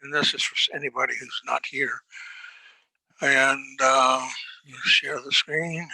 and this is for anybody who's not here. And share the screen.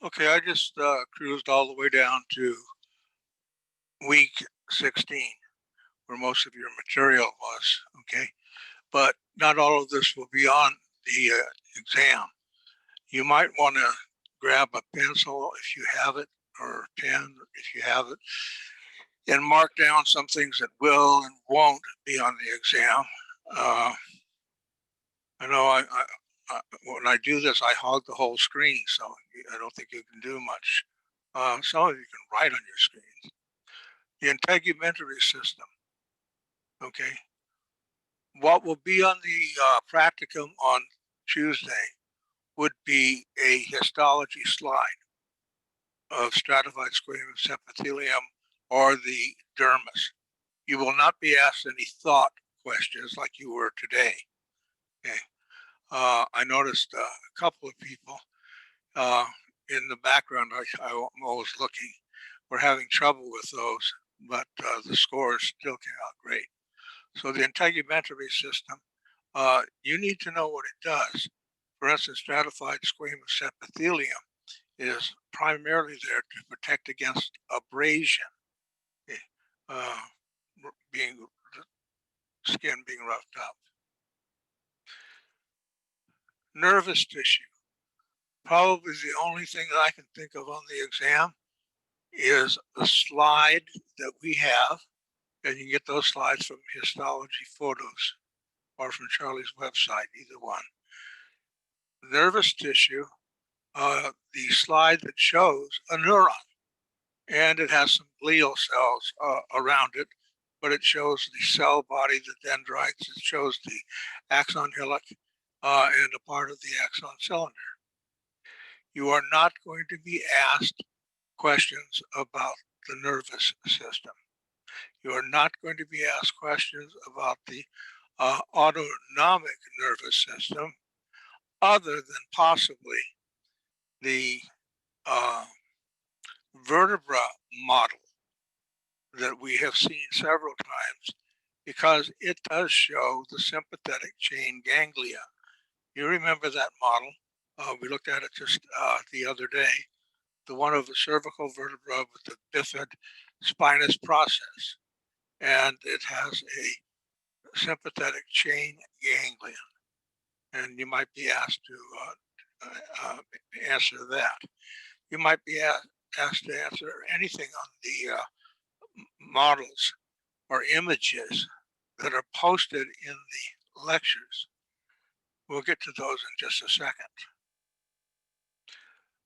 Okay, I just cruised all the way down to week 16, where most of your material was, okay? But not all of this will be on the exam. You might want to grab a pencil if you have it, or a pen if you have it, and mark down some things that will and won't be on the exam. I know when I do this, I hog the whole screen, so I don't think you can do much. Some of you can write on your screen. The integumentary system, okay? What will be on the practicum on Tuesday would be a histology slide of stratified squamous epithelium or the dermis. You will not be asked any thought questions like you were today. Okay. I noticed a couple of people in the background. I'm always looking. We're having trouble with those, but the scores still came out great. So the integumentary system, you need to know what it does. For instance, stratified squamous epithelium is primarily there to protect against abrasion, being the skin being roughed up. Nervous tissue, probably the only thing that I can think of on the exam is the slide that we have, and you can get those slides from histology photos or from Charlie's website, either one. Nervous tissue, the slide that shows a neuron, and it has some glial cells around it, but it shows the cell body, the dendrites, it shows the axon hillock and a part of the axon cylinder. You are not going to be asked questions about the nervous system. You are not going to be asked questions about the autonomic nervous system, other than possibly the vertebra model that we have seen several times, because it does show the sympathetic chain ganglia. You remember that model? We looked at it just the other day, the one of the cervical vertebra with the bifid spinous process, and it has a sympathetic chain ganglion, and you might be asked to answer that. You might be asked to answer anything on the models or images that are posted in the lectures. We'll get to those in just a second.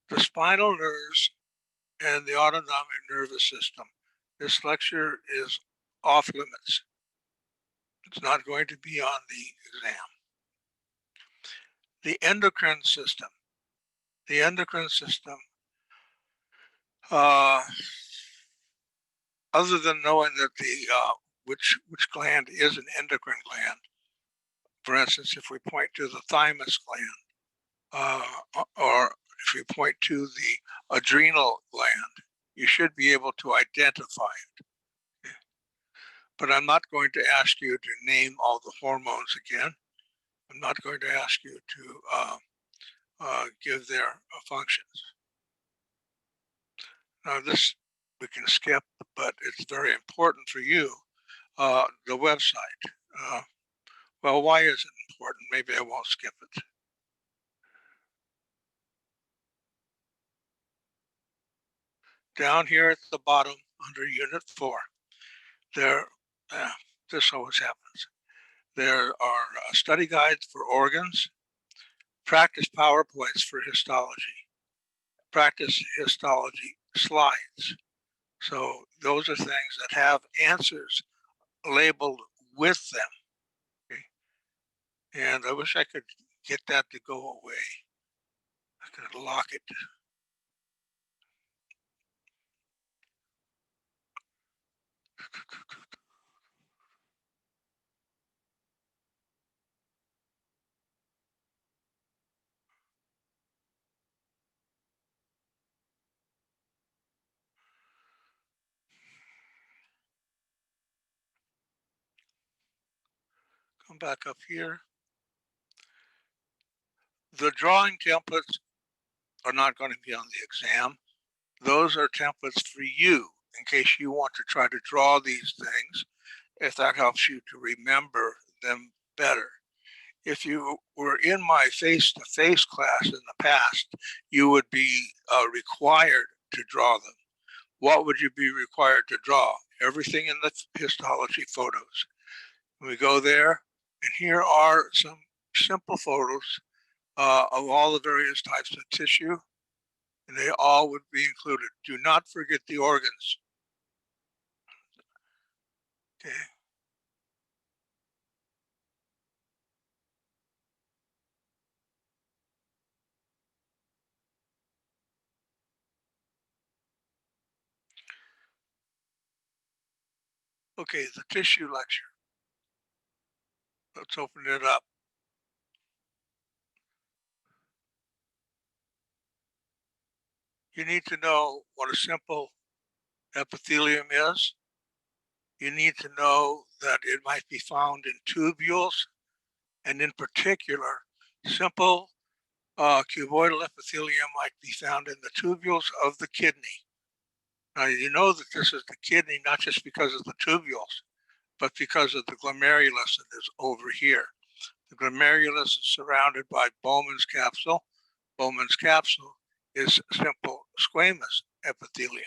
The spinal nerves and the autonomic nervous system. This lecture is off limits. It's not going to be on the exam. The endocrine system. The endocrine system, other than knowing that the which gland is an endocrine gland, for instance, if we point to the thymus gland, or if we point to the adrenal gland, you should be able to identify it. But I'm not going to ask you to name all the hormones again. I'm not going to ask you to give their functions. Now this we can skip, but it's very important for you. The website. Well, why is it important? Maybe I won't skip it. Down here at the bottom under Unit 4, this always happens. There are study guides for organs, practice PowerPoints for histology, practice histology slides. So those are things that have answers labeled with them. And I wish I could get that to go away. I could lock it. Come back up here. The drawing templates are not going to be on the exam. Those are templates for you in case you want to try to draw these things, if that helps you to remember them better. If you were in my face-to-face class in the past, you would be required to draw them. What would you be required to draw? Everything in the histology photos. We go there, and here are some simple photos of all the various types of tissue, and they all would be included. Do not forget the organs. Okay. Okay, the tissue lecture. Let's open it up. You need to know what a simple epithelium is. You need to know that it might be found in tubules, and in particular, simple cuboidal epithelium might be found in the tubules of the kidney. Now, you know that this is the kidney not just because of the tubules, but because of the glomerulus that is over here. The glomerulus is surrounded by Bowman's capsule. Bowman's capsule is simple squamous epithelium.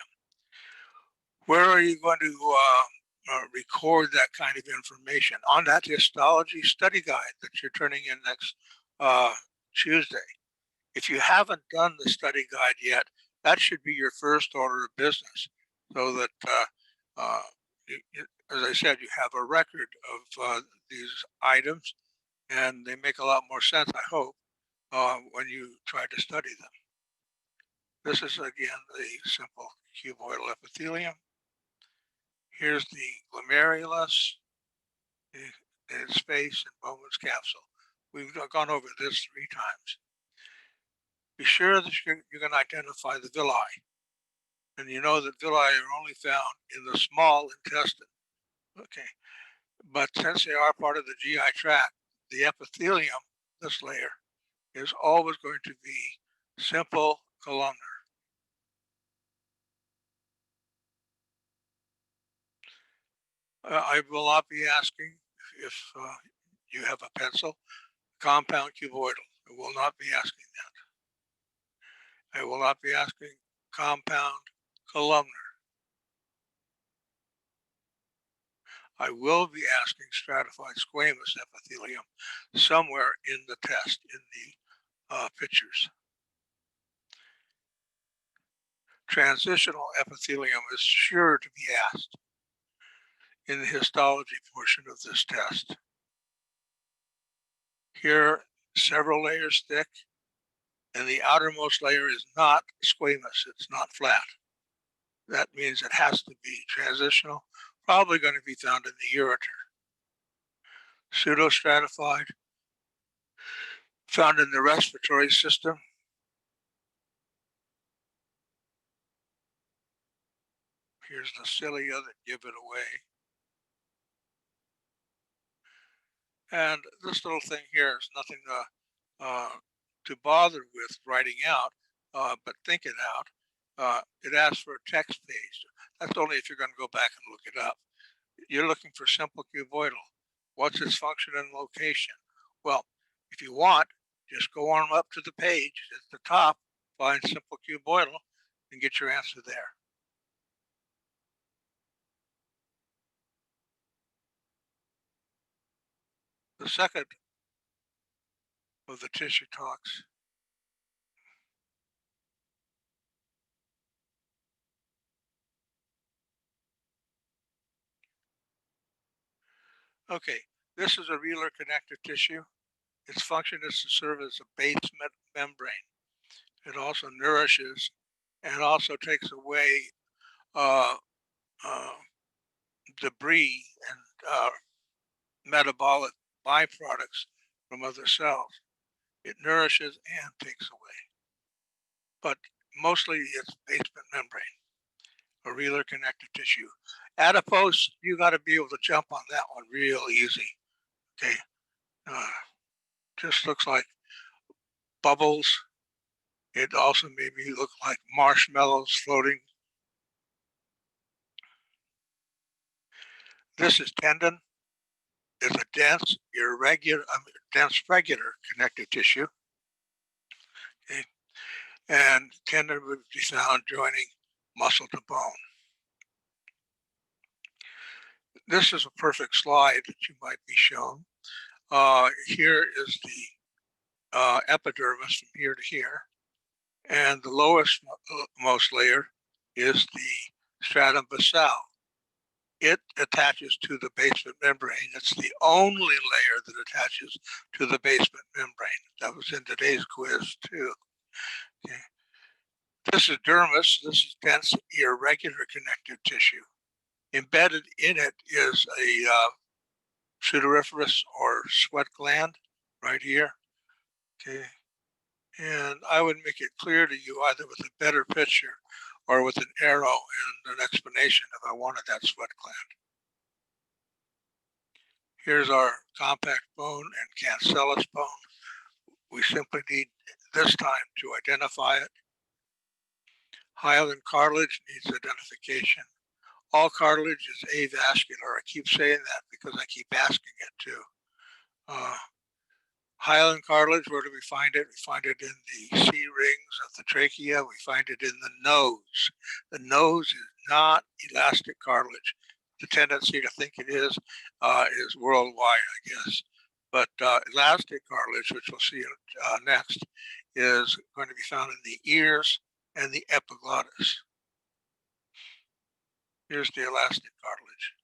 Where are you going to record that kind of information? On that histology study guide that you're turning in next Tuesday. If you haven't done the study guide yet, that should be your first order of business, so that, as I said, you have a record of these items, and they make a lot more sense, I hope, when you try to study them. This is, again, the simple cuboidal epithelium. Here's the glomerulus, its face, and Bowman's capsule. We've gone over this 3 times. Be sure that you're going to identify the villi. And you know that villi are only found in the small intestine. Okay. But since they are part of the GI tract, the epithelium, this layer, is always going to be simple columnar. I will not be asking if you have a pencil, compound cuboidal. I will not be asking that. I will not be asking compound columnar. I will be asking stratified squamous epithelium somewhere in the test, in the pictures. Transitional epithelium is sure to be asked in the histology portion of this test. Here, several layers thick, and the outermost layer is not squamous, it's not flat. That means it has to be transitional, probably going to be found in the ureter. Pseudostratified, found in the respiratory system. Here's the cilia that give it away. And this little thing here is nothing to bother with writing out, but think it out. It asks for a text page. That's only if you're going to go back and look it up. You're looking for simple cuboidal. What's its function and location? Well, if you want, just go on up to the page at the top, find simple cuboidal, and get your answer there. The second of the tissue talks. Okay, this is a relar connective tissue. Its function is to serve as a base membrane. It also nourishes and also takes away uh, uh, debris and metabolic byproducts from other cells. It nourishes and takes away, but mostly it's basement membrane, areolar connective tissue. Adipose, you got to be able to jump on that one real easy. Okay, just looks like bubbles. It also made me look like marshmallows floating. This is tendon. It's a dense, dense regular connective tissue. Okay, and tendon would be found joining muscle to bone. This is a perfect slide that you might be shown. Here is the epidermis from here to here, and the lowest most layer is the stratum basale. It attaches to the basement membrane. It's the only layer that attaches to the basement membrane. That was in today's quiz too. Okay. This is dermis. This is dense, irregular connective tissue. Embedded in it is a sudoriferous or sweat gland right here. Okay. And I would make it clear to you either with a better picture or with an arrow and an explanation if I wanted that sweat gland. Here's our compact bone and cancellous bone. We simply need this time to identify it. Hyaline cartilage needs identification. All cartilage is avascular. I keep saying that because I keep asking it too. Hyaline cartilage, where do we find it? We find it in the C rings of the trachea. We find it in the nose. The nose is not elastic cartilage. The tendency to think it is worldwide, I guess. But elastic cartilage, which we'll see next, is going to be found in the ears and the epiglottis. Here's the elastic cartilage.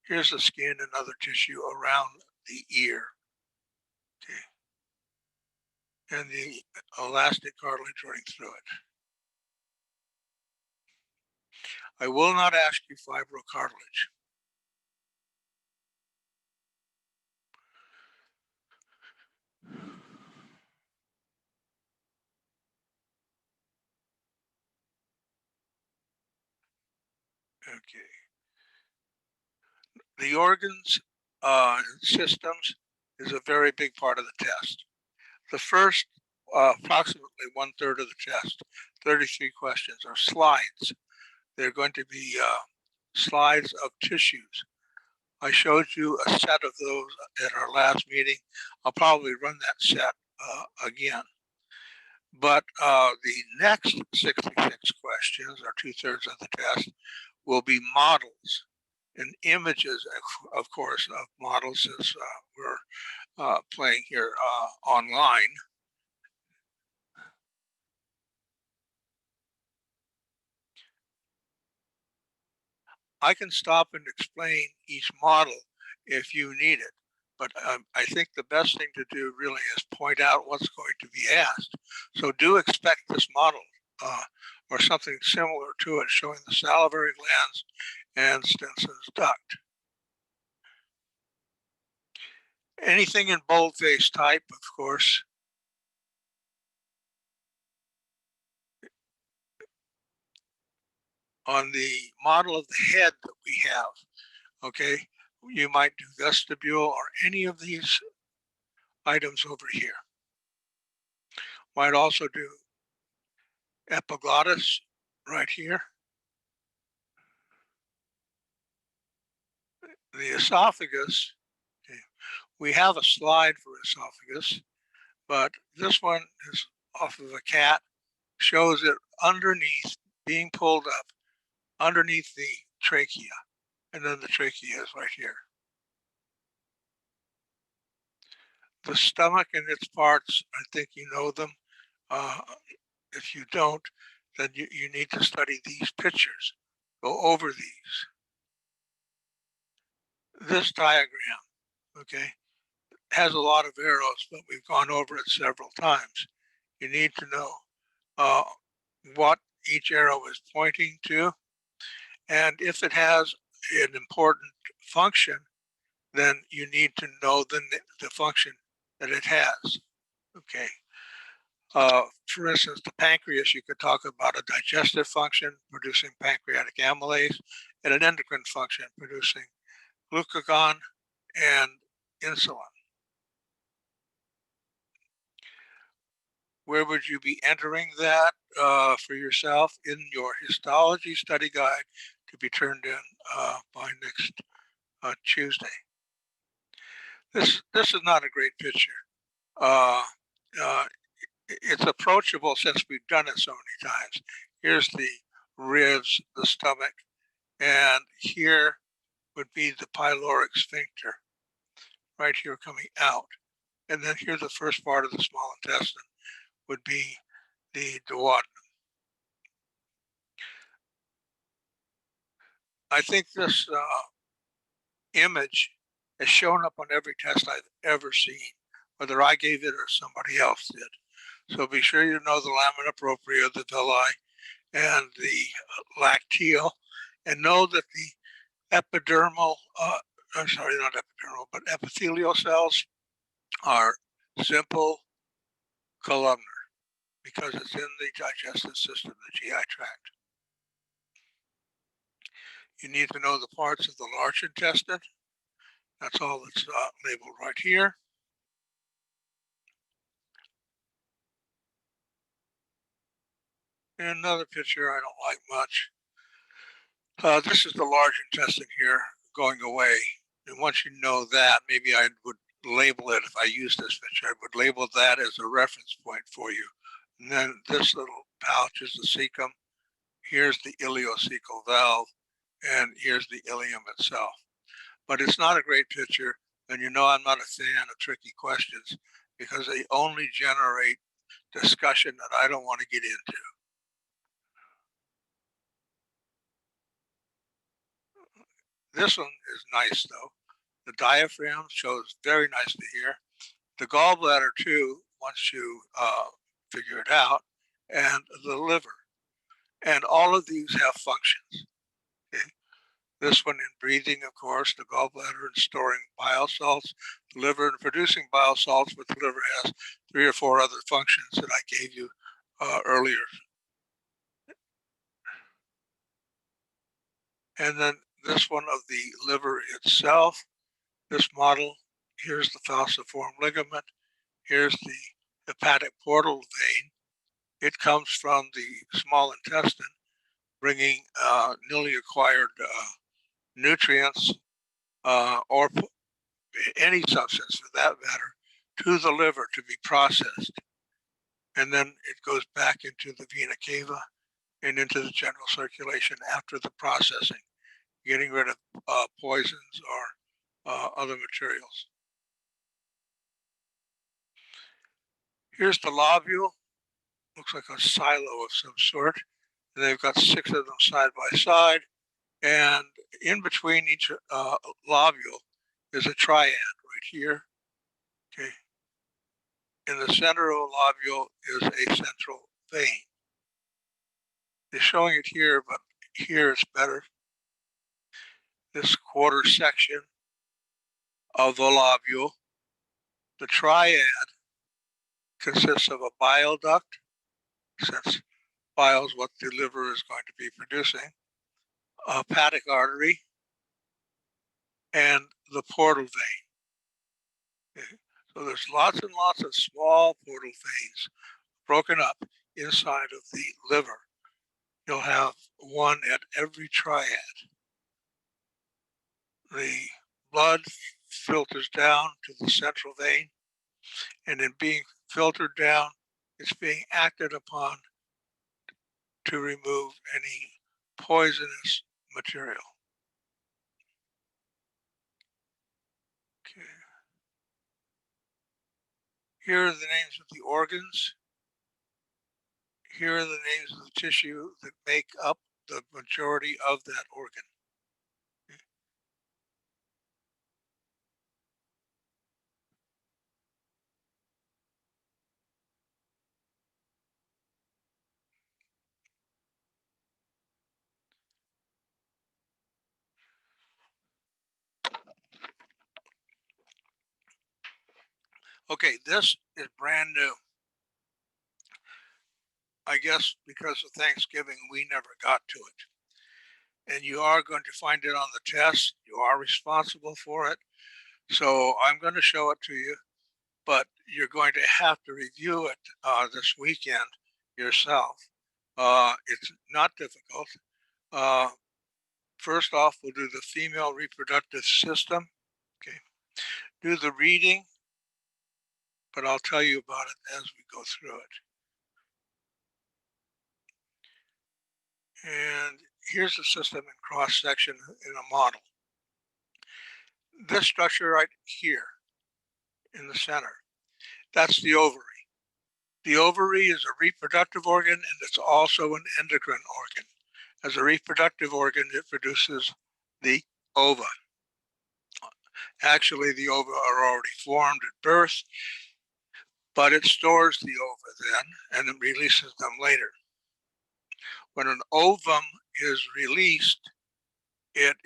Here's the skin and other tissue around the ear. Okay. And the elastic cartilage running through it. I will not ask you fibrocartilage. Okay. The organs and systems is a very big part of the test. The first approximately 1/3 of the test, 33 questions, are slides. They're going to be slides of tissues. I showed you a set of those at our last meeting. I'll probably run that set again. But the next 66 questions, or 2/3 of the test, will be models and images, of course, of models as we're playing here online. I can stop and explain each model if you need it, but I think the best thing to do really is point out what's going to be asked. So do expect this model or something similar to it, showing the salivary glands and Stenson's duct. Anything in boldface type, of course. On the model of the head that we have, okay, you might do vestibule or any of these items over here. Might also do epiglottis right here. The esophagus, okay, we have a slide for esophagus, but this one is off of a cat, shows it underneath, being pulled up underneath the trachea, and then the trachea is right here. The stomach and its parts, I think you know them. If you don't, then you need to study these pictures. Go over these. This diagram, okay, has a lot of arrows, but we've gone over it several times. You need to know what each arrow is pointing to, and if it has an important function, then you need to know the function that it has. Okay. For instance, the pancreas, you could talk about a digestive function producing pancreatic amylase and an endocrine function producing glucagon and insulin. Where would you be entering that for yourself? In your histology study guide to be turned in by next Tuesday. This is not a great picture. It's approachable since we've done it so many times. Here's the ribs, the stomach, and here would be the pyloric sphincter, right here coming out. And then here the first part of the small intestine would be the duodenum. I think this image has shown up on every test I've ever seen, whether I gave it or somebody else did. So be sure you know the lamina propria, the villi, and the lacteal, and know that the epidermal, I'm sorry, not epidermal, but epithelial cells are simple columnar because it's in the digestive system, the GI tract. You need to know the parts of the large intestine. That's all that's labeled right here. And another picture I don't like much. This is the large intestine here going away. And once you know that, maybe I would label it, if I use this picture, I would label that as a reference point for you. And then this little pouch is the cecum. Here's the ileocecal valve, and here's the ileum itself. But it's not a great picture, and you know I'm not a fan of tricky questions because they only generate discussion that I don't want to get into. This one is nice though. The diaphragm shows very nicely here. The gallbladder too, once you figure it out, and the liver. And all of these have functions. Okay? This one in breathing, of course, the gallbladder in storing bile salts, the liver in producing bile salts, but the liver has 3 or 4 other functions that I gave you earlier. And then this one of the liver itself, this model, here's the falciform ligament, here's the hepatic portal vein. It comes from the small intestine, bringing newly acquired nutrients or any substance for that matter to the liver to be processed. And then it goes back into the vena cava and into the general circulation after the processing, getting rid of poisons or other materials. Here's the lobule. Looks like a silo of some sort. And they've got 6 of them side by side. And in between each lobule is a triad right here. Okay. In the center of the lobule is a central vein. They're showing it here, but here it's better. This quarter section of the lobule, the triad consists of a bile duct, since bile is what the liver is going to be producing, a hepatic artery, and the portal vein. Okay. So there's lots and lots of small portal veins broken up inside of the liver. You'll have one at every triad. The blood filters down to the central vein, and in being filtered down, it's being acted upon to remove any poisonous material. Okay. Here are the names of the organs. Here are the names of the tissue that make up the majority of that organ. Okay, this is brand new. I guess because of Thanksgiving, we never got to it. And you are going to find it on the test. You are responsible for it. So I'm going to show it to you, but you're going to have to review it this weekend yourself. It's not difficult. Uh, First off, we'll do the female reproductive system. Okay. Do the reading, but I'll tell you about it as we go through it. And here's the system in cross section in a model. This structure right here in the center, that's the ovary. The ovary is a reproductive organ, and it's also an endocrine organ. As a reproductive organ, it produces the ova. Actually, the ova are already formed at birth, but it stores the ova then and then releases them later. When an ovum is released, it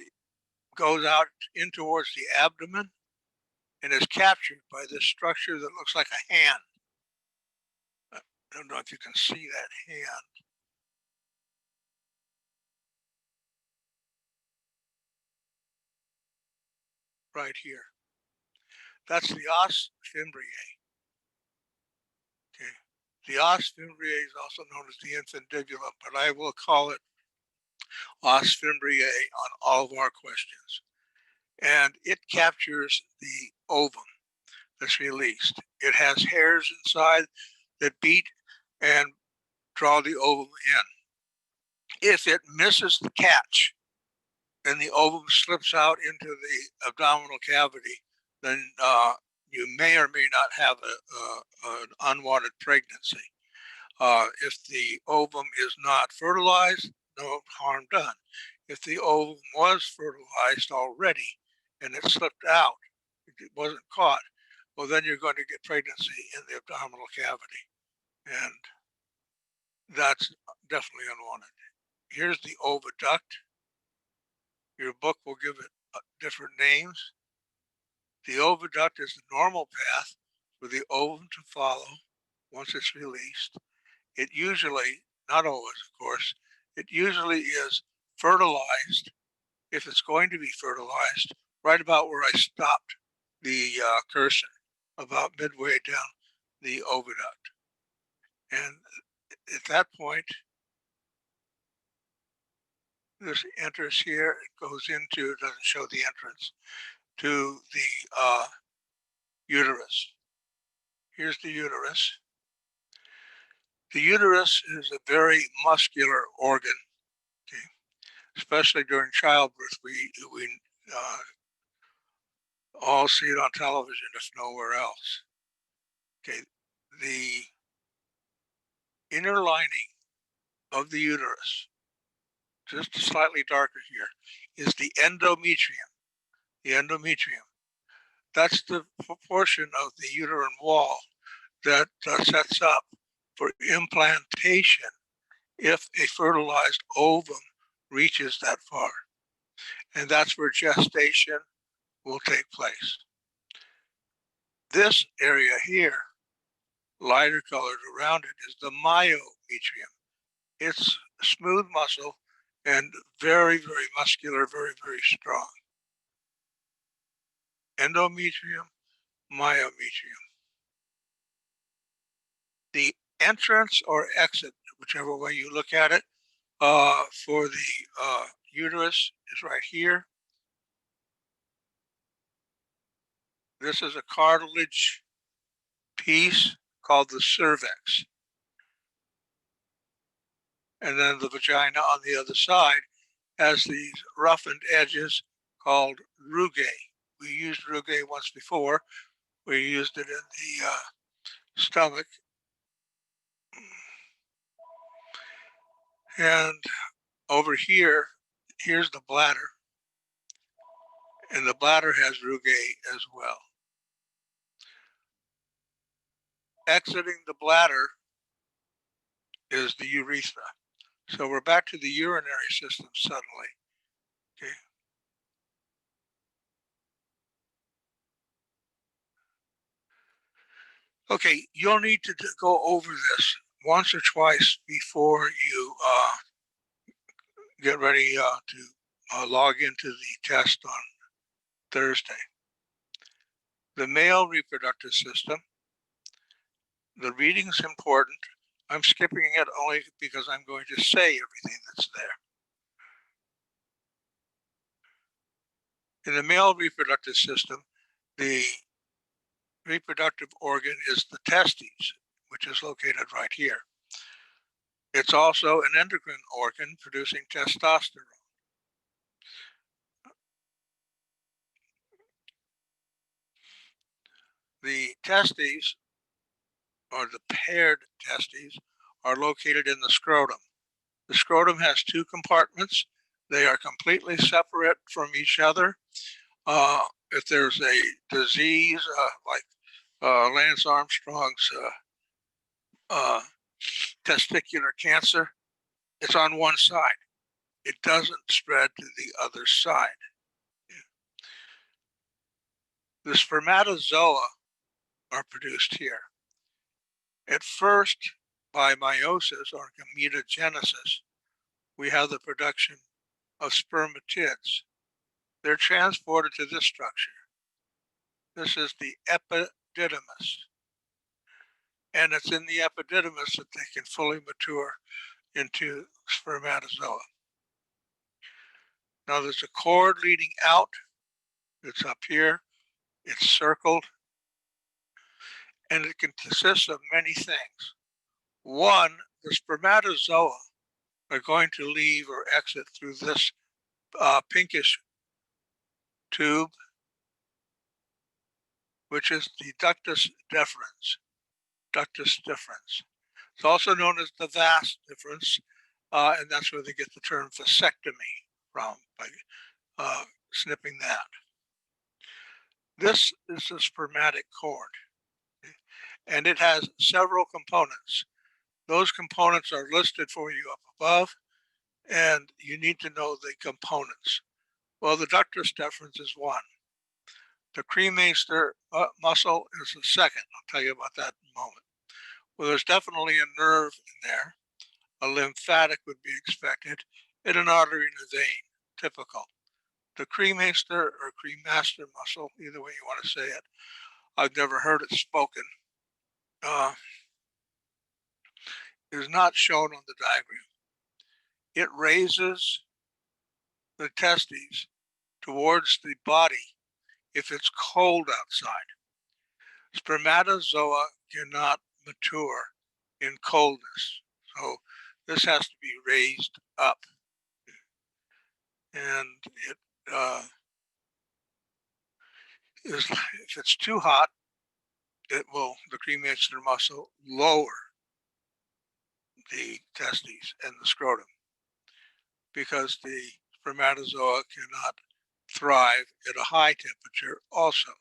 goes out in towards the abdomen and is captured by this structure that looks like a hand. I don't know if you can see that hand. Right here. That's the os fimbriae. Okay. The os fimbriae is also known as the infundibulum, but I will call it os fimbriae on all of our questions. And it captures the ovum that's released. It has hairs inside that beat and draw the ovum in. If it misses the catch and the ovum slips out into the abdominal cavity, then you may or may not have an unwanted pregnancy. If the ovum is not fertilized, no harm done. If the ovum was fertilized already and it slipped out, it wasn't caught, well, then you're going to get pregnancy in the abdominal cavity. And that's definitely unwanted. Here's the oviduct. Your book will give it different names. The oviduct is the normal path for the ovum to follow once it's released. It usually, not always, of course, it usually is fertilized, if it's going to be fertilized, right about where I stopped the cursor, about midway down the oviduct. And at that point, this enters here, it goes into, it doesn't show the entrance, to the uterus. Here's the uterus. The uterus is a very muscular organ, okay? Especially during childbirth. We all see it on television, if nowhere else. Okay, the inner lining of the uterus, just slightly darker here, is the endometrium. The endometrium. That's the proportion of the uterine wall that sets up for implantation if a fertilized ovum reaches that far. And that's where gestation will take place. This area here, lighter colored around it, is the myometrium. It's smooth muscle and very, very muscular, very, very strong. Endometrium, myometrium. The entrance or exit, whichever way you look at it, for the uterus is right here. This is a cartilage piece called the cervix. And then the vagina on the other side has these roughened edges called rugae. We used rugae once before. We used it in the stomach. And over here, here's the bladder. And the bladder has rugae as well. Exiting the bladder is the urethra. So we're back to the urinary system suddenly. Okay. Okay, you'll need to go over this once or twice before you get ready to log into the test on Thursday. The male reproductive system, the reading's important. I'm skipping it only because I'm going to say everything that's there. In the male reproductive system, the reproductive organ is the testes, which is located right here. It's also an endocrine organ producing testosterone. The testes, or the paired testes, are located in the scrotum. The scrotum has two compartments. They are completely separate from each other. If there's a disease like Lance Armstrong's testicular cancer, it's on one side. It doesn't spread to the other side. The spermatozoa are produced here. At first, by meiosis or gametogenesis, we have the production of spermatids. They're transported to this structure. This is the epididymis. And it's in the epididymis that they can fully mature into spermatozoa. Now there's a cord leading out. It's up here. It's circled. And it consists of many things. One, the spermatozoa are going to leave or exit through this pinkish tube, which is the ductus deferens. Ductus deferens. It's also known as the vas deferens, and that's where they get the term vasectomy from, by snipping that. This is the spermatic cord, and it has several components. Those components are listed for you up above, and you need to know the components. Well, the ductus deferens is one. The cremaster muscle is the second. I'll tell you about that in a moment. Well, there's definitely a nerve in there. A lymphatic would be expected, and an artery and a vein, typical. The cremaster or cremaster muscle, either way you want to say it, I've never heard it spoken, is not shown on the diagram. It raises the testes towards the body if it's cold outside. Spermatozoa cannot mature in coldness, so this has to be raised up. And it if it's too hot, it will, the cremaster muscle, lower the testes and the scrotum, because the spermatozoa cannot thrive at a high temperature also.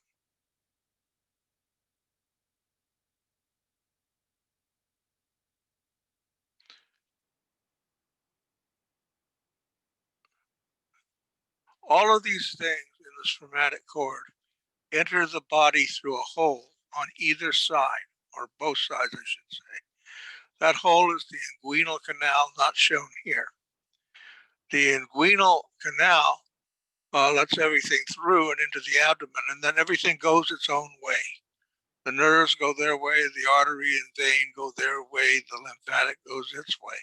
All of these things in the spermatic cord enter the body through a hole on either side, or both sides, I should say. That hole is the inguinal canal, not shown here. The inguinal canal lets everything through and into the abdomen, and then everything goes its own way. The nerves go their way, the artery and vein go their way, the lymphatic goes its way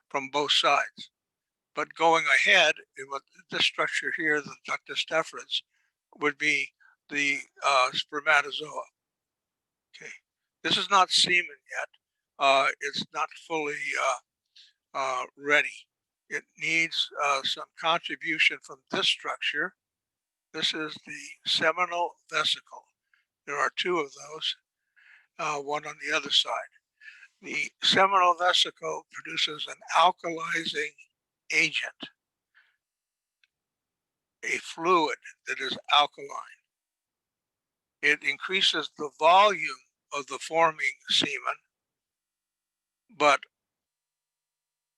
from both sides. But going ahead, this structure here, the ductus deferens, would be the spermatozoa. Okay, this is not semen yet. It's not fully ready. It needs some contribution from this structure. This is the seminal vesicle. There are two of those, one on the other side. The seminal vesicle produces an alkalizing agent, a fluid that is alkaline. It increases the volume of the forming semen, but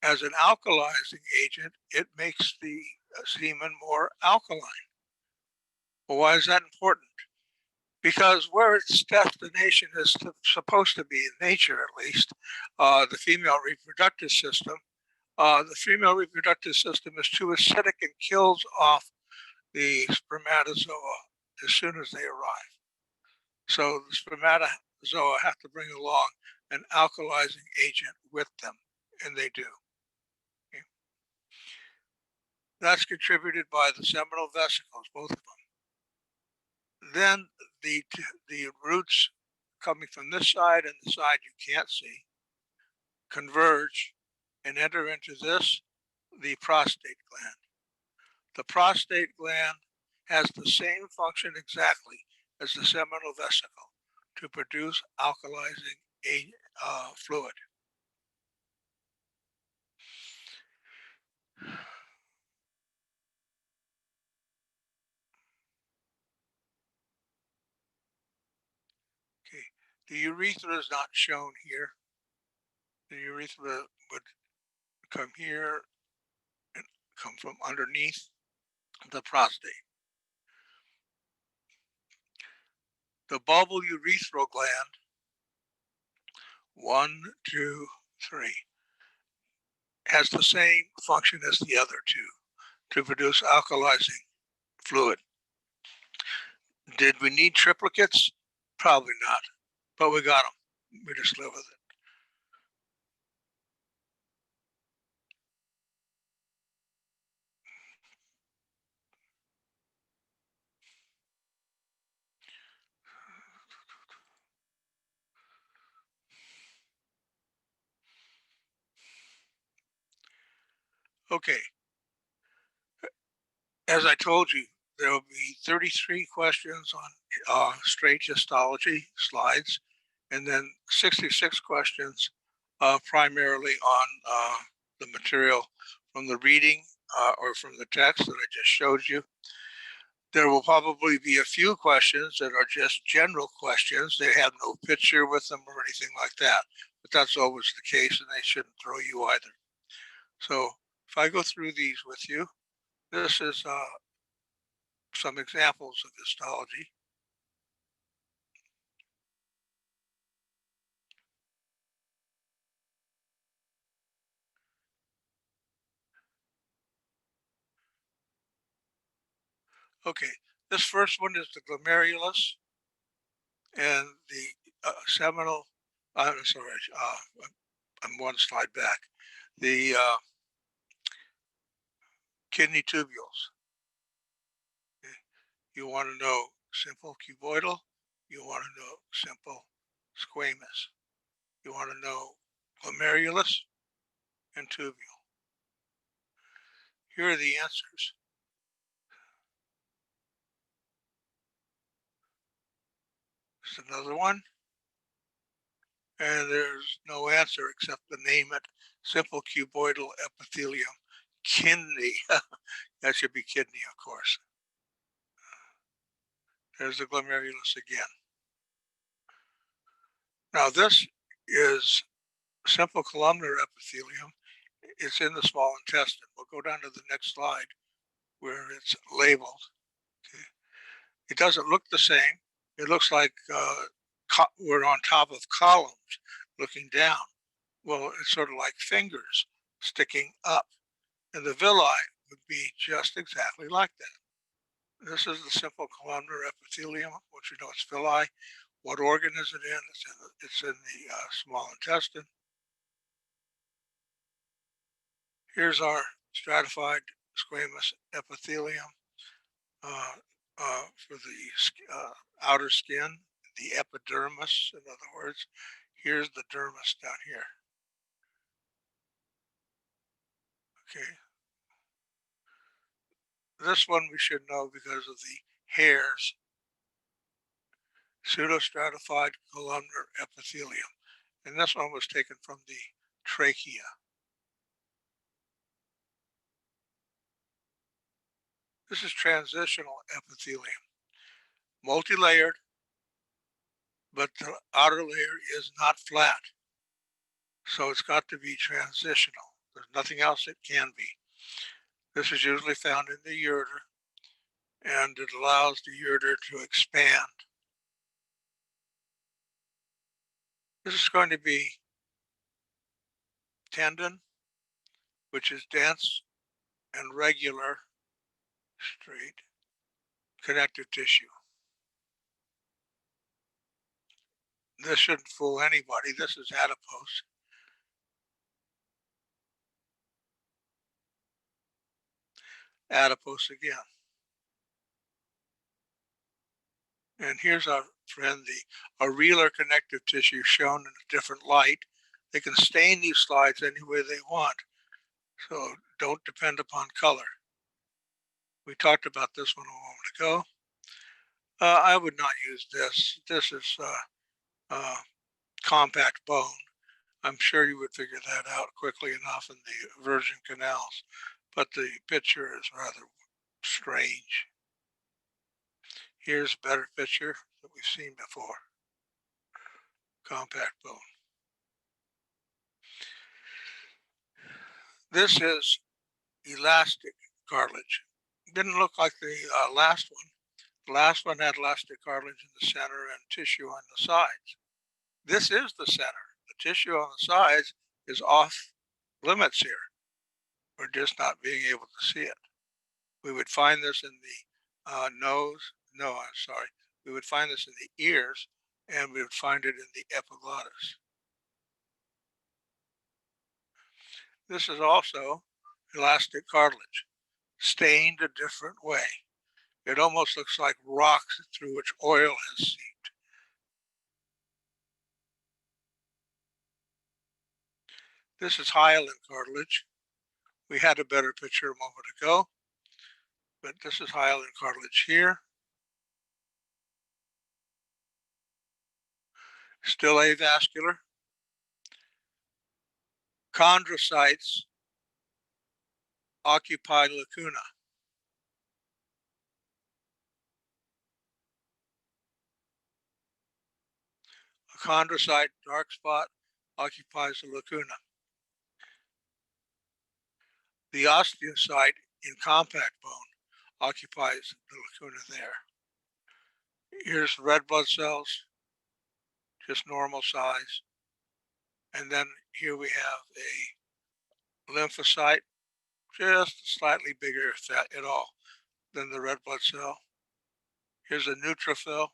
as an alkalizing agent, it makes the semen more alkaline. Well, why is that important? because where its destination is supposed to be, in nature at least, the female reproductive system, the female reproductive system is too acidic and kills off the spermatozoa as soon as they arrive. So the spermatozoa have to bring along an alkalizing agent with them, and they do. Okay. That's contributed by the seminal vesicles, both of them. Then the roots coming from this side and the side you can't see converge and enter into this, the prostate gland. The prostate gland has the same function exactly as the seminal vesicle to produce alkalizing fluid. Okay, the urethra is not shown here. The urethra would come here and come from underneath the prostate. The bulbourethral gland, 1, 2, 3, has the same function as the other two to produce alkalizing fluid. Did we need triplicates? Probably not, but we got them. We just live with it. Okay, as I told you, there will be 33 questions on straight histology slides, and then 66 questions primarily on the material from the reading or from the text that I just showed you. There will probably be a few questions that are just general questions. They have no picture with them or anything like that, but that's always the case, and they shouldn't throw you either. So if I go through these with you, this is some examples of histology. Okay, this first one is the glomerulus and the seminal, I'm sorry, I'm one slide back, the kidney tubules. Okay. You want to know simple cuboidal, you want to know simple squamous, you want to know glomerulus and tubule. Here are the answers. There's another one, and there's no answer except to name it simple cuboidal epithelium. Kidney, that should be kidney, of course. There's the glomerulus again. Now this is simple columnar epithelium. It's in the small intestine. We'll go down to the next slide where it's labeled. Okay. It doesn't look the same. It looks like we're on top of columns looking down. Well, it's sort of like fingers sticking up. And the villi would be just exactly like that. This is the simple columnar epithelium, which you know it's villi. What organ is it in? It's in the small intestine. Here's our stratified squamous epithelium for the outer skin, the epidermis, in other words. Here's the dermis down here. Okay. This one we should know because of the hairs, pseudostratified columnar epithelium. And this one was taken from the trachea. This is transitional epithelium, multi-layered, but the outer layer is not flat. So it's got to be transitional. There's nothing else it can be. This is usually found in the ureter, and it allows the ureter to expand. This is going to be tendon, which is dense and regular, straight connective tissue. This shouldn't fool anybody. This is adipose. Adipose again. And here's our friend, the areolar connective tissue shown in a different light. They can stain these slides any way they want, so don't depend upon color. We talked about this one a moment ago. I would not use this. This is compact bone. I'm sure you would figure that out quickly enough in the virgin canals, but the picture is rather strange. Here's a better picture that we've seen before. Compact bone. This is elastic cartilage. Didn't look like the last one. The last one had elastic cartilage in the center and tissue on the sides. This is the center. The tissue on the sides is off limits here. We're just not being able to see it. We would find this in the nose. No, I'm sorry. We would find this in the ears, and we would find it in the epiglottis. This is also elastic cartilage, stained a different way. It almost looks like rocks through which oil has seeped. This is hyaline cartilage. We had a better picture a moment ago, but this is hyaline cartilage here. Still avascular. Chondrocytes occupy lacuna. A chondrocyte, dark spot, occupies the lacuna. The osteocyte in compact bone occupies the lacuna there. Here's red blood cells, just normal size. And then here we have a lymphocyte, just slightly bigger, if that at all, than the red blood cell. Here's a neutrophil.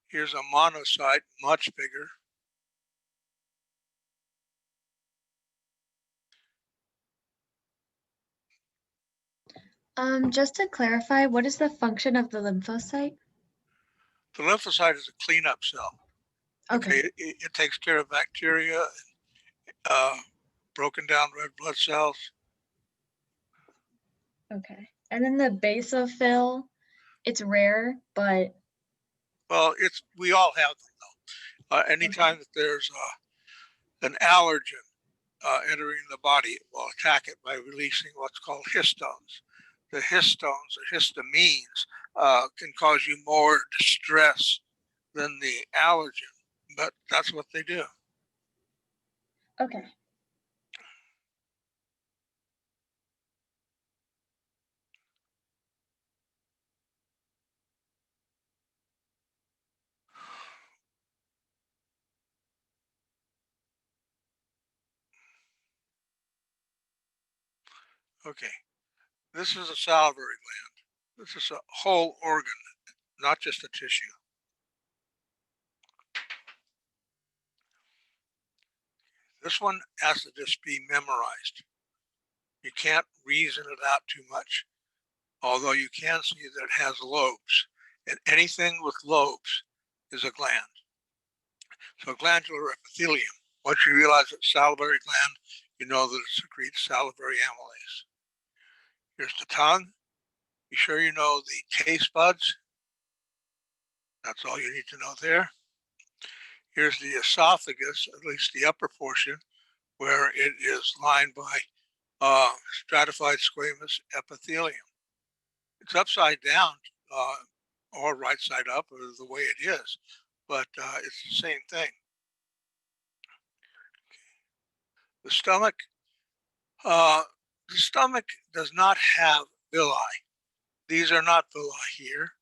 Here's a monocyte, much bigger. Just to clarify, what is the function of the lymphocyte? The lymphocyte is a cleanup cell. Okay, it takes care of bacteria, broken down red blood cells. Okay. And then the basophil, it's rare, but Well, we all have them though. Anytime that there's an allergen entering the body, it will attack it by releasing what's called histones. The histones or histamines can cause you more distress than the allergen, but that's what they do. okay. Okay, this is a salivary gland. This is a whole organ, not just a tissue. This one has to just be memorized. You can't reason it out too much, although you can see that it has lobes. And anything with lobes is a gland. So glandular epithelium, once you realize it's salivary gland, you know that it secretes salivary amylase. Here's the tongue. You sure you know the taste buds? That's all you need to know there. Here's the esophagus, at least the upper portion, where it is lined by stratified squamous epithelium. It's upside down or right side up, or the way it is, but it's the same thing. The stomach does not have villi. These are not villi here.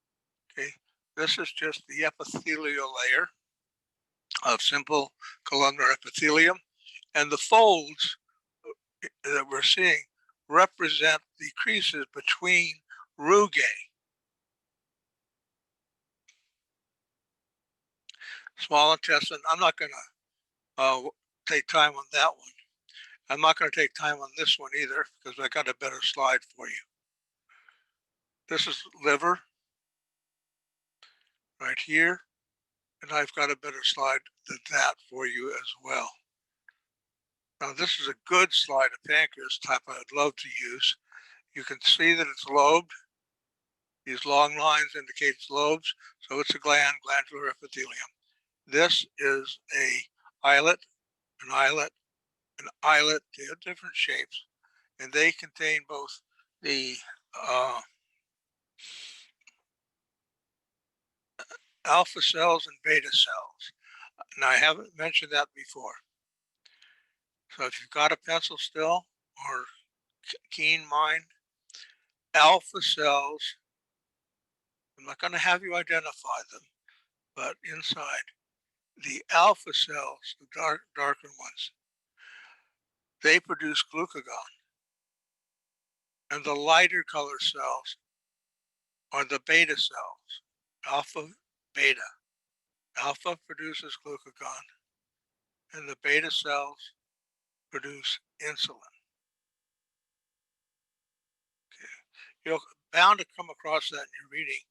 Okay, This is just the epithelial layer of simple columnar epithelium, and the folds that we're seeing represent the creases between rugae. Small intestine, I'm not going to take time on that one. I'm not going to take time on this one either because I got a better slide for you. This is liver right here, and I've got a better slide than that for you as well. Now this is a good slide of pancreas type I'd love to use. You can see that it's lobed. These long lines indicate it's lobes, so it's a glandular epithelium. This is a islet, an islet, an islet. They have different shapes, and they contain both the alpha cells and beta cells. Now, I haven't mentioned that before. So if you've got a pencil still or keen mind, alpha cells, I'm not going to have you identify them, but inside the alpha cells, the darker ones, they produce glucagon. And the lighter color cells are the beta cells, alpha, beta. Alpha produces glucagon, and the beta cells produce insulin. Okay. You're bound to come across that in your reading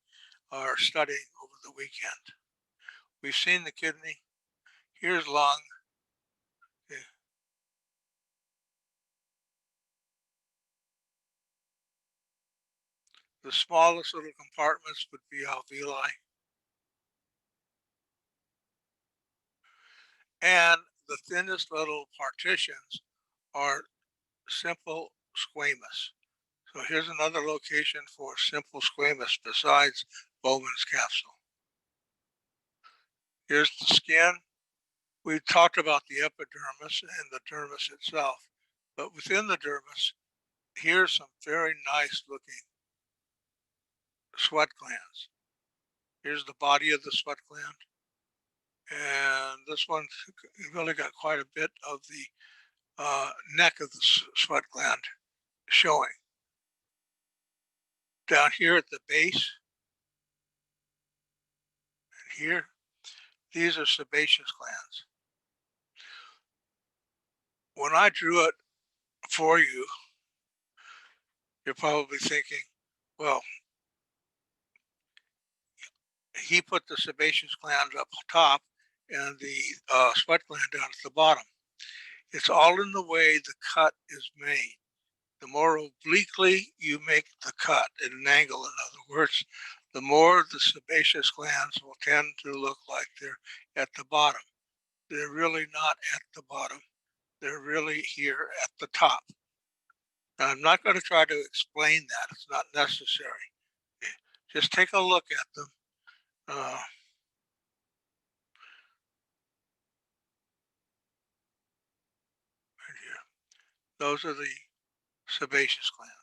or studying over the weekend. We've seen the kidney. Here's lung. Okay. The smallest little compartments would be alveoli. And the thinnest little partitions are simple squamous. So here's another location for simple squamous besides Bowman's capsule. Here's the skin. We talked about the epidermis and the dermis itself, but within the dermis, here's some very nice looking sweat glands. Here's the body of the sweat gland. And this one's really got quite a bit of the neck of the sweat gland showing. Down here at the base, and here, these are sebaceous glands. When I drew it for you, you're probably thinking, well, he put the sebaceous gland up top and the sweat gland down at the bottom. It's all in the way the cut is made. The more obliquely you make the cut at an angle, in other words, the more the sebaceous glands will tend to look like they're at the bottom. They're really not at the bottom. They're really here at the top. Now, I'm not going to try to explain that. It's not necessary. Just take a look at them. Right here. Those are the sebaceous glands.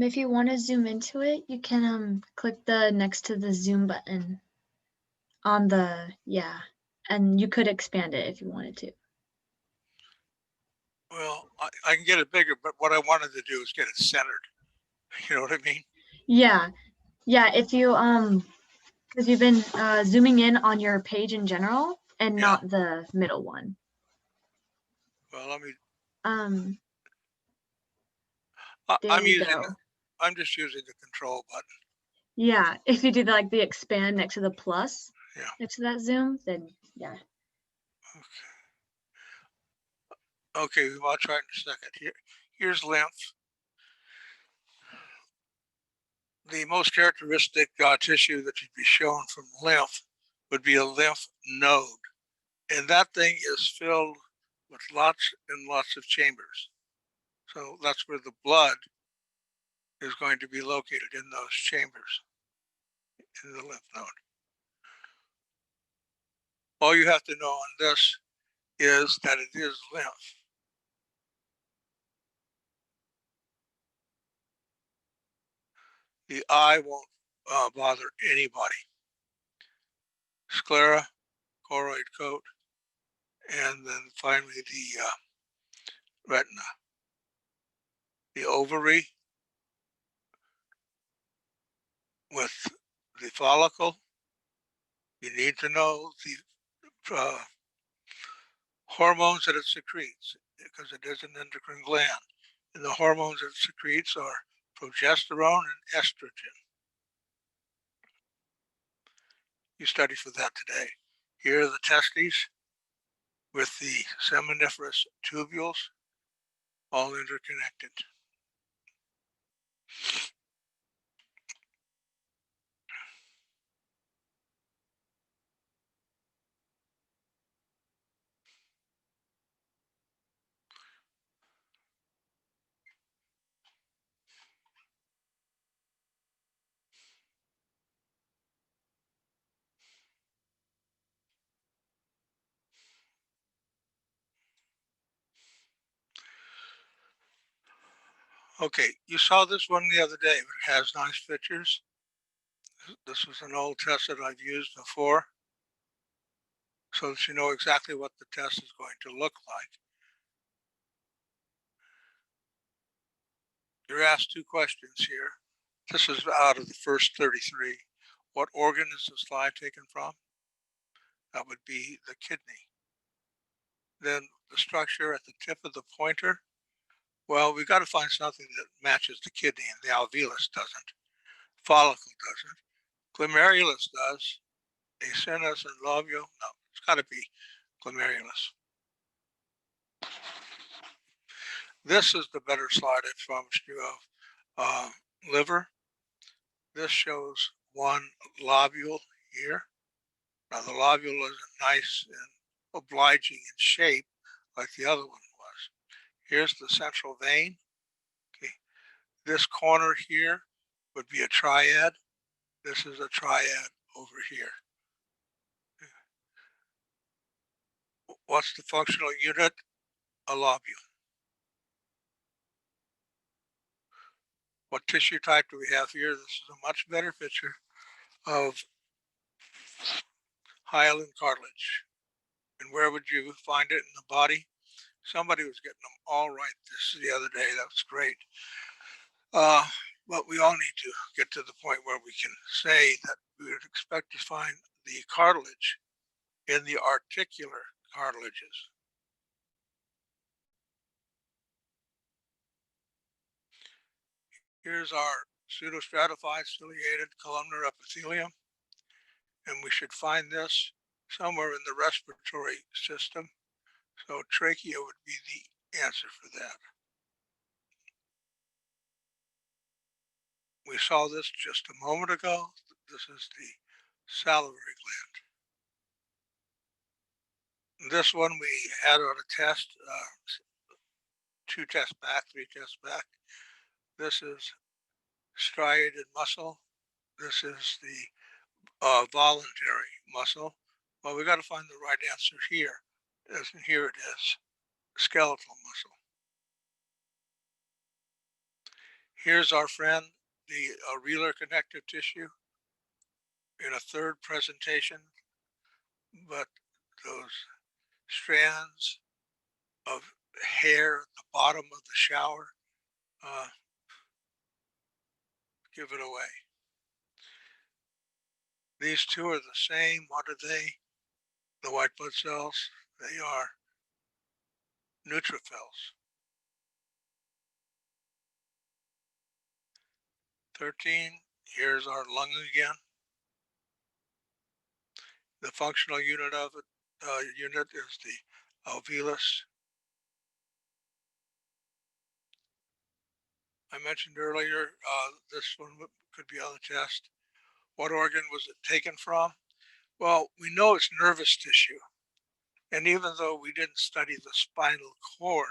If you want to zoom into it, you can click the next to the zoom button on the, yeah, and you could expand it if you wanted to. Well, I can get it bigger, but what I wanted to do is get it centered. You know what I mean? Yeah, yeah, if you, because you've been zooming in on your page in general and not the middle one. Well, let me. I'm just using the control button. Yeah, if you do like the expand next to the plus, next to that zoom, then yeah. Okay, I'll try it in a second. Here's lymph. The most characteristic tissue that should be shown from lymph would be a lymph node. And that thing is filled with lots and lots of chambers. So that's where the blood is going to be located, in those chambers in the lymph node. All you have to know on this is that it is lymph. The eye won't bother anybody. Sclera, choroid coat, and then finally the retina. The ovary with the follicle, you need to know the hormones that it secretes because it is an endocrine gland. And the hormones it secretes are progesterone and estrogen. You study for that today. Here are the testes with the seminiferous tubules, all interconnected. Okay, you saw this one the other day, but it has nice pictures. This was an old test that I've used before, so that you know exactly what the test is going to look like. You're asked two questions here. This is out of the first 33. What organ is the slide taken from? That would be the kidney. Then the structure at the tip of the pointer. Well, we've got to find something that matches the kidney, and the alveolus doesn't. Follicle doesn't. Glomerulus does. Acinus and lobule. No, it's got to be glomerulus. This is the better slide I promised you of. Liver. This shows one lobule here. Now the lobule isn't nice and obliging in shape like the other one was. Here's the central vein. Okay. This corner here would be a triad. This is a triad over here. What's the functional unit? A lobule. What tissue type do we have here? This is a much better picture of hyaline cartilage. And where would you find it in the body? Somebody was getting them all right this the other day. That was great. But we all need to get to the point where we can say that we would expect to find the cartilage in the articular cartilages. Here's our pseudostratified ciliated columnar epithelium, and we should find this somewhere in the respiratory system. So trachea would be the answer for that. We saw this just a moment ago. This is the salivary gland. This one we had on a test, 2 tests back, 3 tests back. This is striated muscle. This is the voluntary muscle. Well, we got to find the right answer here. And here it is, skeletal muscle. Here's our friend, the areolar connective tissue in a third presentation, but those strands of hair at the bottom of the shower give it away. These two are the same. What are they? The white blood cells, they are neutrophils. 13, here's our lung again. The functional unit of it is the alveolus. I mentioned earlier, this one could be on the test. What organ was it taken from? Well, we know it's nervous tissue. And even though we didn't study the spinal cord,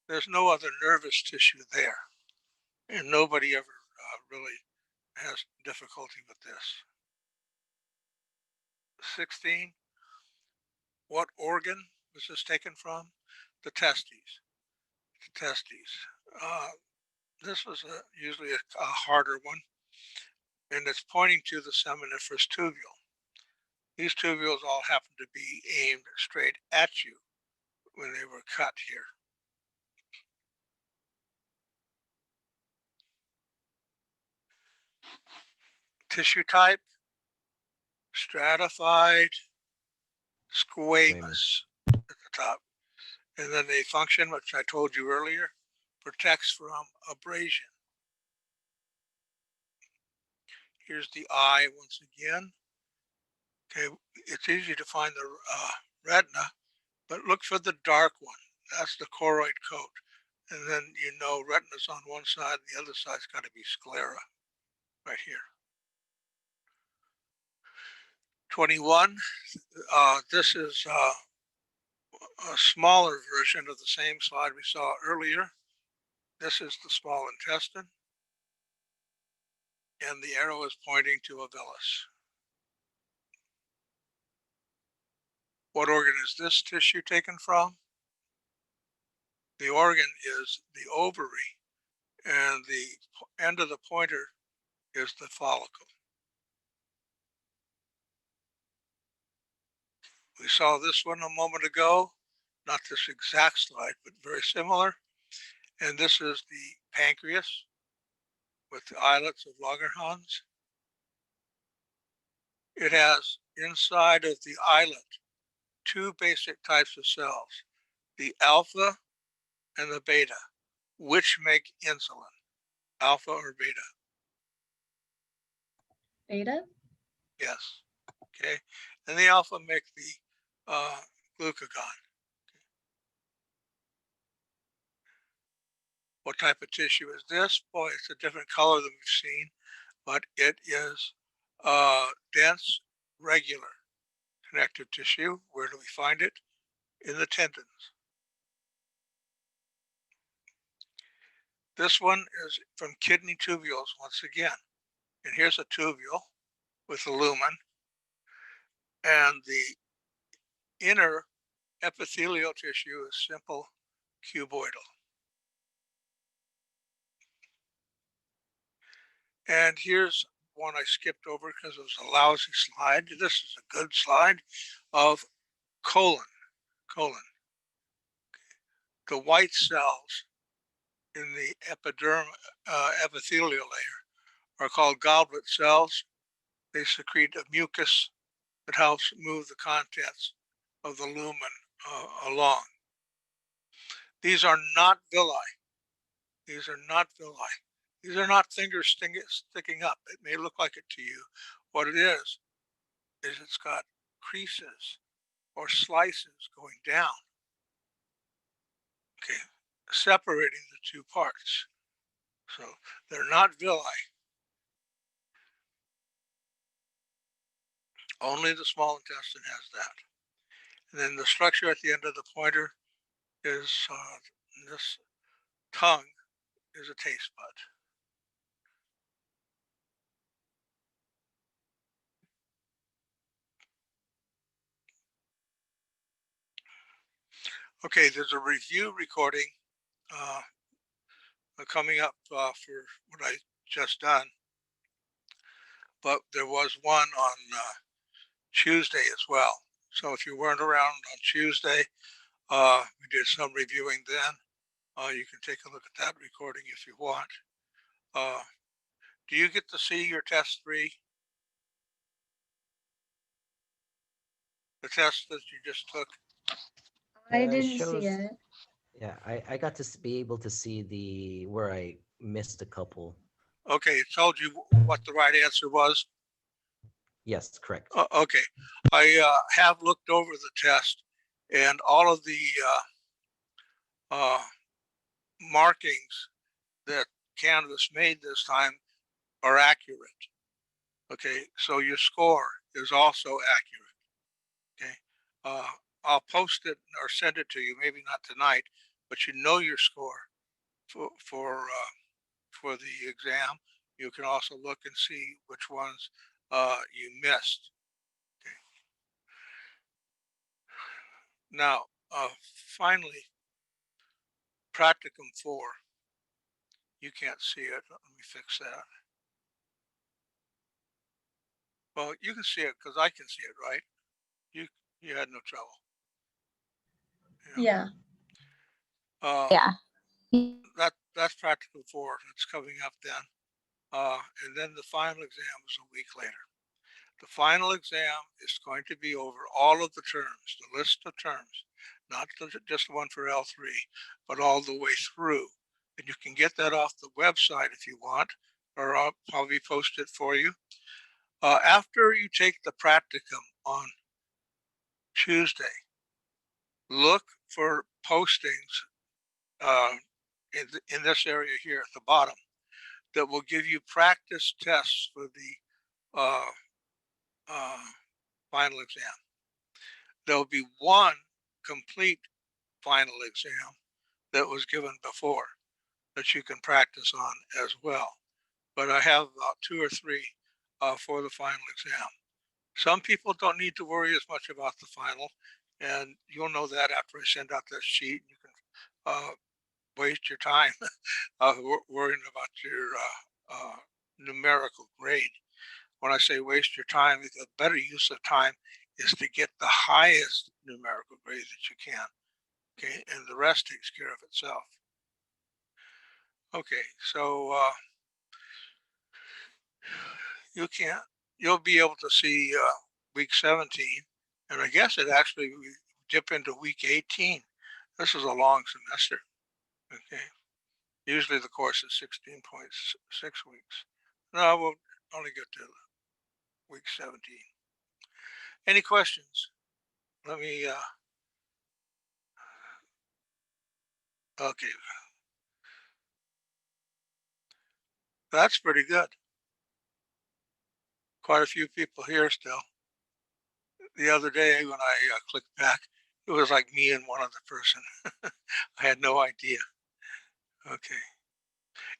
there's no other nervous tissue there. And nobody ever really has difficulty with this. 16, what organ was this taken from? The testes. The testes. This was usually a harder one. and it's pointing to the seminiferous tubule. These tubules all happen to be aimed straight at you when they were cut here. Tissue type, stratified, squamous at the top. And then the function, which I told you earlier, protects from abrasion. Here's the eye once again. Okay, it's easy to find the retina, but look for the dark one. That's the choroid coat. And then you know retina's on one side, and the other side's got to be sclera right here. 21, this is a smaller version of the same slide we saw earlier. This is the small intestine, and the arrow is pointing to a villus. What organ is this tissue taken from? The organ is the ovary, and the end of the pointer is the follicle. We saw this one a moment ago, not this exact slide, but very similar. And this is the pancreas with the islets of Langerhans. It has inside of the islet two basic types of cells, the alpha and the beta, which make insulin, alpha or beta? Beta? Yes, okay. And the alpha make the glucagon. What type of tissue is this? Boy, it's a different color than we've seen, but it is dense, regular connective tissue. Where do we find it? In the tendons. This one is from kidney tubules once again. And here's a tubule with a lumen, and the inner epithelial tissue is simple cuboidal. And here's one I skipped over because it was a lousy slide. This is a good slide of colon. The white cells in the epithelial layer are called goblet cells. They secrete a mucus that helps move the contents of the lumen along. These are not villi. These are not villi. These are not fingers sticking up. It may look like it to you. What it is it's got creases or slices going down, okay, separating the two parts. So they're not villi. Only the small intestine has that. And then the structure at the end of the pointer is this tongue is a taste bud. Okay, there's a review recording coming up for what I just done, but there was one on Tuesday as well. So if you weren't around on Tuesday, we did some reviewing then. You can take a look at that recording if you want. Do you get to see your test 3? The test that you just took? I didn't see it. Yeah, I got to be able to see where I missed a couple. Okay, it told you what the right answer was? Yes, correct. Okay, I have looked over the test, and all of the markings that Canvas made this time are accurate. Okay, so your score is also accurate. Okay, I'll post it or send it to you. Maybe not tonight, but you know your score for the exam. You can also look and see which ones you missed. Okay. Now, finally, practicum 4. You can't see it. Let me fix that. Well, you can see it because I can see it, right? You had no trouble. Yeah. Uh, Yeah. that's practical 4. It's coming up then. And then the final exam is a week later. The final exam is going to be over all of the terms, the list of terms, not just the one for L3, but all the way through. And you can get that off the website if you want, or I'll probably post it for you. After you take the practicum on Tuesday, look for postings in this area here at the bottom that will give you practice tests for the final exam. There'll be one complete final exam that was given before that you can practice on as well. But I have about 2 or 3 for the final exam. Some people don't need to worry as much about the final, and you'll know that after I send out this sheet. You can waste your time worrying about your numerical grade. When I say waste your time, the better use of time is to get the highest numerical grade that you can. Okay, and the rest takes care of itself. Okay, so you'll be able to see week 17, and I guess it actually we dip into week 18. This is a long semester. Okay, usually the course is 16.6 weeks. No, we'll only get to week 17. Any questions? Let me, okay. That's pretty good. Quite a few people here still. The other day when I clicked back, it was like me and one other person. I had no idea. Okay.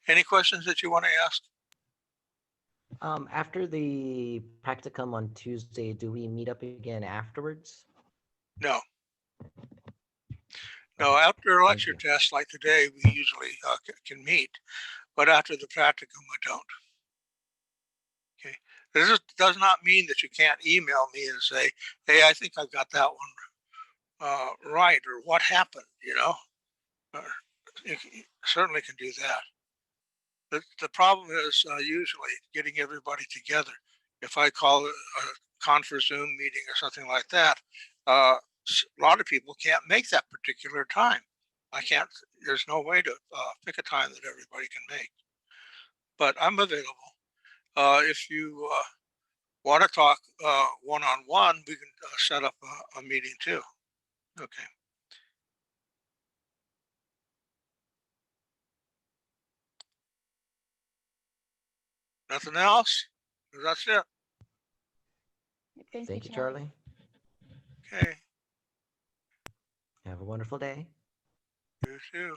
Any questions that you want to ask? After the practicum on Tuesday, do we meet up again afterwards? No. No, Okay, after a thank lecture you. test like today, we usually can meet, but after the practicum, I don't. Okay. This does not mean that you can't email me and say, hey, I think I got that one right, or what happened, you know? You certainly can do that. The problem is usually getting everybody together. If I call a conference Zoom meeting or something like that, a lot of people can't make that particular time. I can't, there's no way to pick a time that everybody can make. But I'm available. If you want to talk one-on-one, we can set up a meeting too. Okay. Nothing else? That's it. Thank you, Charlie. Okay. Have a wonderful day. You too.